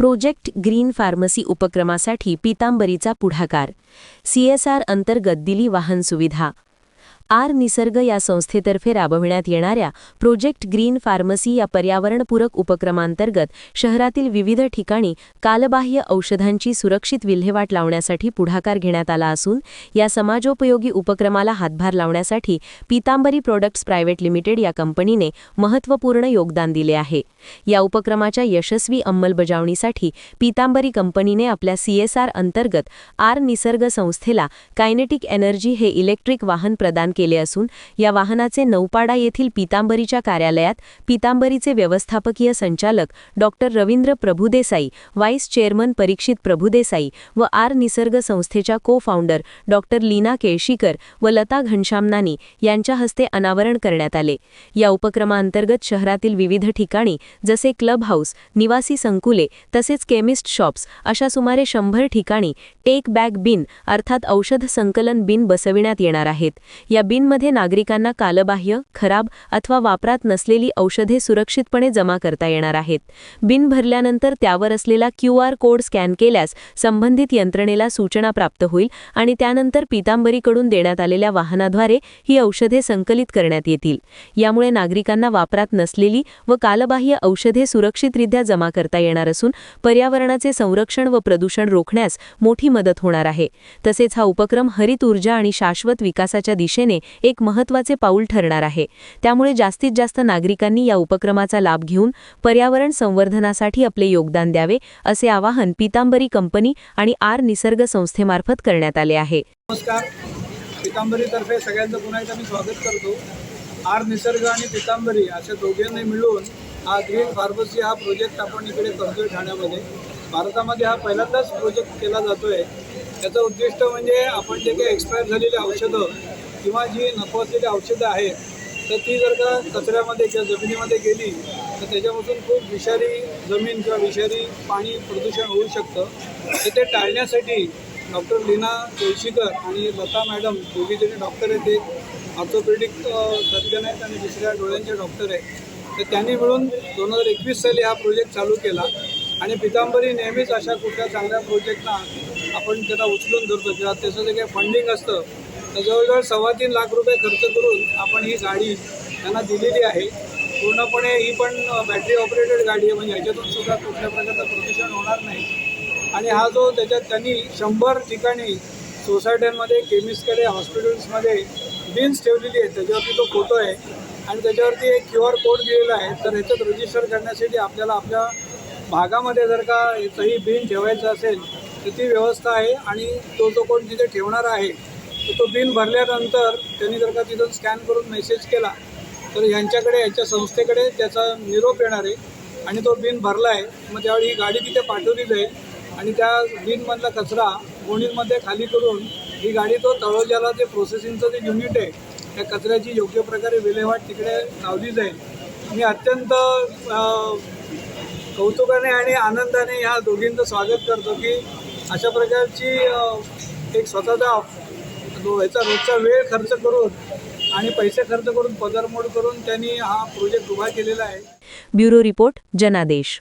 Project green pharmacy उपक्रमासाठी पीतांबरीचा पुढाकार. CSR अंतर्गत दिली वाहन सुविधा. निसर्ग या संस्थेतर्फे राबविण्यात येणाऱ्या प्रोजेक्ट ग्रीन फार्मसी या पर्यावरणपूरक उपक्रमांतर्गत शहरातील विविध ठिकाणी कालबाह्य औषधांची सुरक्षित विल्हेवाट लावण्यासाठी पुढाकार घेण्यात आला असून या समाजोपयोगी उपक्रमाला हातभार लावण्यासाठी पीतांबरी प्रोडक्ट्स प्रायव्हेट लिमिटेड या कंपनीने महत्त्वपूर्ण योगदान दिले आहे. या उपक्रमाच्या यशस्वी अंमलबजावणीसाठी पीतांबरी कंपनीने आपल्या CSR अंतर्गत निसर्ग संस्थेला कायनेटिक एनर्जी हे इलेक्ट्रिक वाहन प्रदान केले असून या वाहनाचे नौपाडा येथील पीतांबरीच्या कार्यालयात पीतांबरीचे व्यवस्थापकीय संचालक doctor Ravindra Prabhudesai, vice chairman Parikshit Prabhudesai व निसर्ग संस्थेच्या को-फाउंडर डॉक्टर लीना केळशीकर व लता घनश्यामनानी यांच्या हस्ते अनावरण करण्यात आले. या उपक्रमांतर्गत शहरातील विविध ठिकाणी जसे क्लब हाऊस, निवासी संकुले तसेच केमिस्ट शॉप्स अशा सुमारे 100 ठिकाणी टेक बॅक बिन अर्थात औषध संकलन बिन बसविण्यात येणार आहेत. या बिनमध्ये नागरिकांना कालबाह्य, खराब अथवा वापरात नसलेली औषधे सुरक्षितपणे जमा करता येणार आहेत. बिन भरल्यानंतर त्यावर असलेला QR कोड स्कॅन केल्यास संबंधित यंत्रणेला सूचना प्राप्त होईल आणि त्यानंतर पीतांबरीकडून देण्यात आलेल्या वाहनाद्वारे ही औषधे संकलित करण्यात येतील. यामुळे नागरिकांना वापरात नसलेली व कालबाह्य औषधे सुरक्षितरित्या जमा करता येणार असून पर्यावरणाचे संरक्षण व प्रदूषण रोखण्यास मोठी मदत होणार आहे. तसेच हा उपक्रम हरित ऊर्जा आणि शाश्वत विकासाच्या दिशेने एक महत्त्वाचे पाऊल ठरणार आहे. त्यामुळे जास्तीत जास्त नागरिकांनी या उपक्रमाचा लाभ घेऊन पर्यावरण संवर्धनासाठी आपले योगदान द्यावे असे आवाहन पीतांबरी कंपनी आणि निसर्ग संस्थेमार्फत करण्यात आले आहे. नमस्कार. पीतांबरीतर्फे सगळ्यांचं पुन्हा एकदा मी स्वागत करतो. निसर्ग आणि पीतांबरी अशा दोघांनी मिळून हा ग्रीन फार्मसी हा प्रोजेक्ट आपण इकडे करतोय ठाण्यामध्ये. भारतामध्ये हा पहिल्यांदाच प्रोजेक्ट केला जातोय. त्याचं उद्दिष्ट म्हणजे आपण जे काही एक्सपायर झालेली औषधं किंवा जी नको असलेली औषधं आहेत तर ती जर का कचऱ्यामध्ये किंवा जमिनीमध्ये गेली तर त्याच्यापासून खूप विषारी जमीन किंवा विषारी पाणी प्रदूषण होऊ शकतं. तर ते टाळण्यासाठी डॉक्टर लीना केळशीकर आणि लता मॅडम दोघीजणी डॉक्टर आहेत. ते ऑर्थोपेडिक सर्जन आहेत आणि दुसऱ्या डोळ्यांचे डॉक्टर आहेत. तर त्यांनी मिळून 2021 साली हा प्रोजेक्ट चालू केला आणि पीतांबरी नेहमीच अशा कुठल्या चांगल्या प्रोजेक्टना आपण त्याला उचलून धरतो किंवा त्याचं जे काही फंडिंग असतं तर जवळजवळ 3.25 लाख रुपये खर्च करून आपण ही गाडी त्यांना दिलेली आहे. पूर्णपणे ही पण बॅटरी ऑपरेटेड गाडी आहे, म्हणजे ह्याच्यातून सुद्धा कुठल्या प्रकारचं प्रदूषण होणार नाही. आणि हा जो त्याच्यात त्यांनी 100 ठिकाणी सोसायट्यांमध्ये, केमिस्टकडे, हॉस्पिटल्समध्ये बिन्स ठेवलेली आहेत. त्याच्यावरती तो फोटो आहे आणि त्याच्यावरती एक QR कोड दिलेला आहे. तर ह्याच्यात रजिस्टर करण्यासाठी आपल्याला आपल्या भागामध्ये जर का काही बिन ठेवायचं असेल तर ती व्यवस्था आहे आणि तो जो कोण तिथे ठेवणार आहे तर तो बिन भरल्यानंतर त्यांनी जर का तिथून स्कॅन करून मेसेज केला तर ह्यांच्याकडे, ह्याच्या संस्थेकडे त्याचा निरोप येणार आहे आणि तो बिन भरला आहे मग त्यावेळी ही गाडी तिथे पाठवली जाईल आणि त्या बिनमधला कचरा गोणीमध्ये खाली करून ही गाडी तो तळोजाला जे प्रोसेसिंगचं जे युनिट आहे त्या कचऱ्याची योग्य प्रकारे विल्हेवाट तिकडे लावली जाईल. मी अत्यंत कौतुकाने आणि आनंदाने ह्या दोघींचं स्वागत करतो की अशा प्रकारची एक स्वतःचा ह्याचा रोजचा वेळ खर्च करून आणि पैसे खर्च करून पदरमोड करून त्यांनी हा प्रोजेक्ट उभा केलेला आहे. ब्युरो रिपोर्ट, जनादेश.